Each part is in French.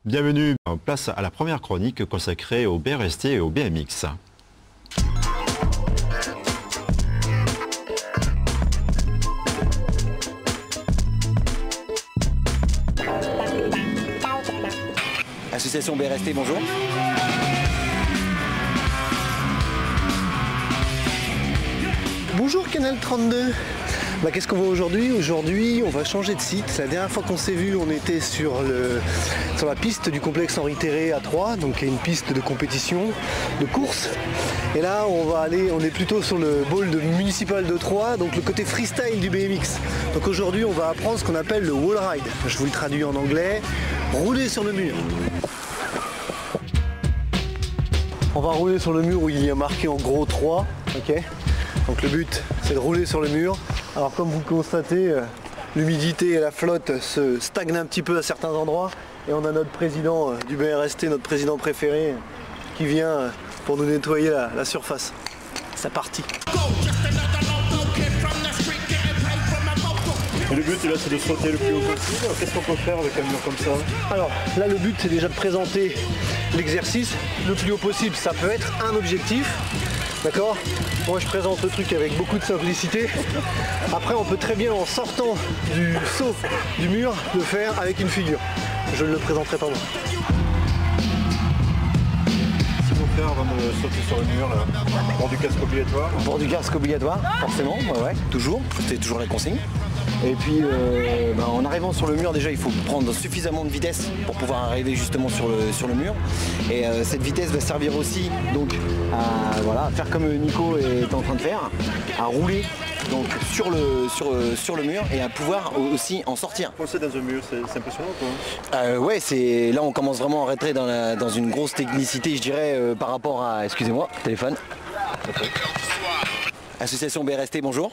Bienvenue, place à la première chronique consacrée au BRST et au BMX. Association BRST, bonjour. Bonjour Canal 32. Qu'est-ce qu'on voit aujourd'hui? Aujourd'hui, on va changer de site. La dernière fois qu'on s'est vu, on était sur la piste du complexe Henri Terré à Troyes, donc une piste de compétition, de course. Et là, on est plutôt sur le bowl municipal de Troyes, donc le côté freestyle du BMX. Donc aujourd'hui, on va apprendre ce qu'on appelle le wall ride. Je vous le traduis en anglais. Rouler sur le mur. On va rouler sur le mur où il y a marqué en gros 3, ok. Donc le but, c'est de rouler sur le mur. Alors comme vous le constatez, l'humidité et la flotte se stagnent un petit peu à certains endroits. Et on a notre président du BRST, notre président préféré, qui vient pour nous nettoyer la surface. C'est parti. Et le but là, c'est de sauter le plus haut possible. Qu'est-ce qu'on peut faire avec un mur comme ça? Alors là, le but, c'est déjà de présenter l'exercice le plus haut possible. Ça peut être un objectif. D'accord? Moi je présente le truc avec beaucoup de simplicité. Après on peut très bien en sortant du saut du mur le faire avec une figure. Je ne le présenterai pas moi. Si vous faire avant de sauter sur le mur, là, port du casque obligatoire. Port du casque obligatoire, forcément, ouais, toujours, c'est toujours la consigne. Et puis en arrivant sur le mur, déjà il faut prendre suffisamment de vitesse pour pouvoir arriver justement sur le mur. Et cette vitesse va servir aussi donc à faire comme Nico est en train de faire, à rouler donc sur le mur et à pouvoir aussi en sortir. Foncer dans un mur, c'est impressionnant quoi. Ouais, là on commence vraiment à rentrer dans une grosse technicité, je dirais, par rapport à... Excusez-moi, téléphone. Association BRST, bonjour.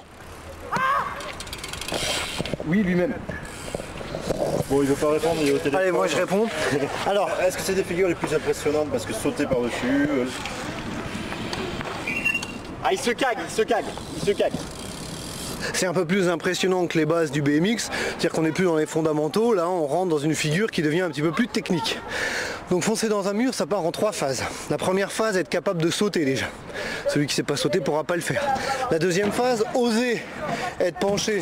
Oui, lui-même. Bon, il veut pas répondre, il est au téléphone. Allez, moi je réponds. Alors, est-ce que c'est des figures les plus impressionnantes parce que sauter par-dessus Ah, il se cague. c'est un peu plus impressionnant que les bases du BMX, c'est-à-dire qu'on n'est plus dans les fondamentaux, là on rentre dans une figure qui devient un petit peu plus technique. Donc foncer dans un mur, ça part en 3 phases. La première phase, être capable de sauter déjà. Celui qui ne sait pas sauter ne pourra pas le faire. La deuxième phase, oser être penché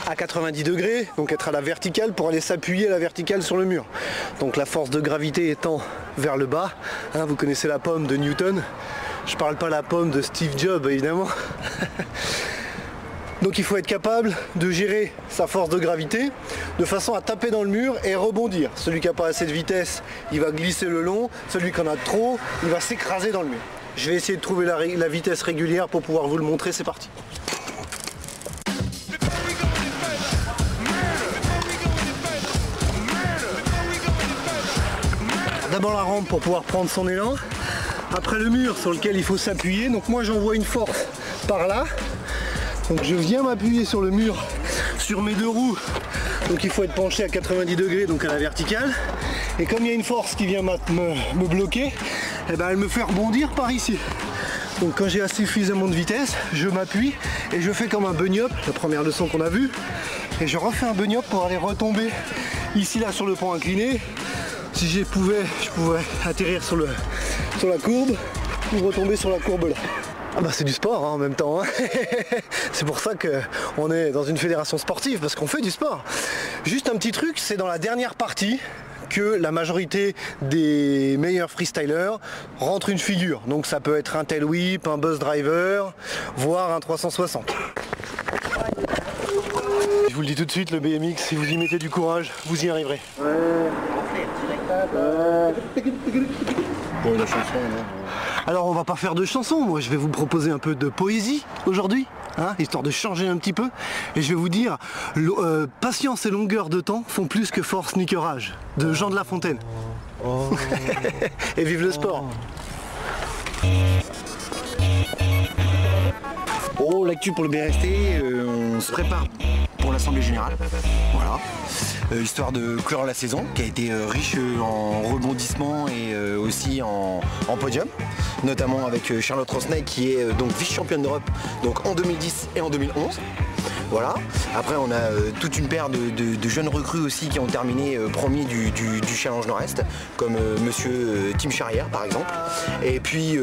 à 90 degrés, donc être à la verticale pour aller s'appuyer à la verticale sur le mur. Donc la force de gravité étant vers le bas, hein, vous connaissez la pomme de Newton, je parle pas la pomme de Steve Jobs évidemment. Donc il faut être capable de gérer sa force de gravité de façon à taper dans le mur et rebondir. Celui qui n'a pas assez de vitesse, il va glisser le long, celui qui en a trop, il va s'écraser dans le mur. Je vais essayer de trouver la vitesse régulière pour pouvoir vous le montrer, c'est parti. D'abord la rampe pour pouvoir prendre son élan, après le mur sur lequel il faut s'appuyer, donc moi j'envoie une force par là, donc je viens m'appuyer sur le mur, sur mes 2 roues, donc il faut être penché à 90 degrés, donc à la verticale, et comme il y a une force qui vient me bloquer, eh ben, elle me fait rebondir par ici. Donc quand j'ai suffisamment de vitesse, je m'appuie et je fais comme un bunny hop, la première leçon qu'on a vue, et je refais un bunny hop pour aller retomber ici là sur le pont incliné. Si je pouvais atterrir sur la courbe ou retomber sur la courbe là. Ah bah c'est du sport hein, en même temps. Hein. C'est pour ça qu'on est dans une fédération sportive, parce qu'on fait du sport. Juste un petit truc, c'est dans la dernière partie que la majorité des meilleurs freestylers rentrent une figure. Donc ça peut être un tail whip, un buzz driver, voire un 360. Je vous le dis tout de suite, le BMX, si vous y mettez du courage, vous y arriverez. Bon, la chanson, non. Alors on va pas faire de chansons, moi je vais vous proposer un peu de poésie aujourd'hui, hein, histoire de changer un petit peu. Et je vais vous dire, patience et longueur de temps font plus que force ni que rage, de Jean de La Fontaine. Et vive le sport. Oh, l'actu pour le BRST, on se prépare pour l'Assemblée Générale. Voilà. Histoire de clore la saison, qui a été riche en rebondissements et aussi en podium, notamment avec Charlotte Rosnay qui est donc vice-championne d'Europe donc en 2010 et en 2011. Voilà. Après on a toute une paire de jeunes recrues aussi qui ont terminé premier du Challenge Nord-Est, comme monsieur Tim Charrière par exemple. Et puis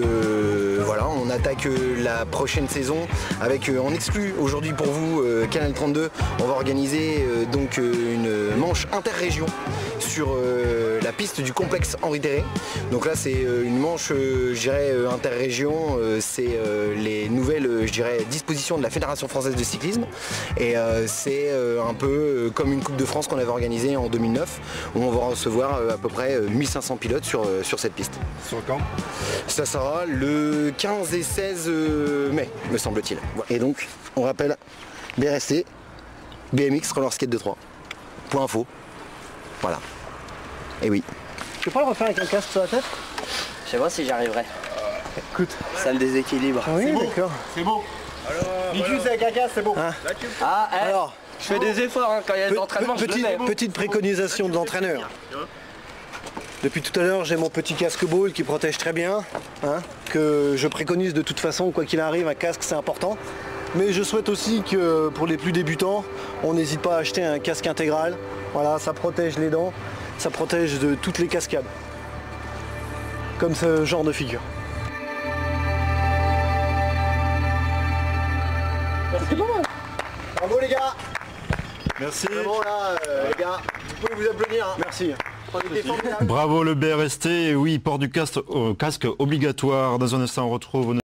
voilà, on attaque la prochaine saison avec en exclu aujourd'hui pour vous Canal 32. On va organiser donc une manche interrégion sur la piste du complexe Henri Terré. Donc là c'est une manche je dirais interrégion, c'est les nouvelles je dirais dispositions de la Fédération française de cyclisme et c'est un peu comme une Coupe de France qu'on avait organisée en 2009 où on va recevoir à peu près 1500 pilotes sur cette piste. Sur quand? Ça sera le 15 et 16 mai me semble-t-il. Et donc on rappelle BRST, BMX Roller Skate 2.3. Point info. Voilà. Et oui. Tu peux pas le refaire avec un casque sur la tête? Je sais pas si j'y arriverai. Écoute. Ça me déséquilibre. Ah oui, d'accord. C'est beau. Nitus avec un casque, c'est beau. Alors, Je fais des efforts hein, quand il y a des entraînements. petite préconisation de l'entraîneur. Depuis tout à l'heure, j'ai mon petit casque ball qui protège très bien, hein, que je préconise de toute façon, quoi qu'il arrive, un casque c'est important. Mais je souhaite aussi que pour les plus débutants, on n'hésite pas à acheter un casque intégral. Voilà, ça protège les dents, ça protège de toutes les cascades. Comme ce genre de figure. C'est pas mal. Bravo les gars. Merci. Vraiment là les gars, vous pouvez vous applaudir. Hein. Merci. On était formidables. Bravo le BRST, et oui, port du casque obligatoire. Dans un instant, on retrouve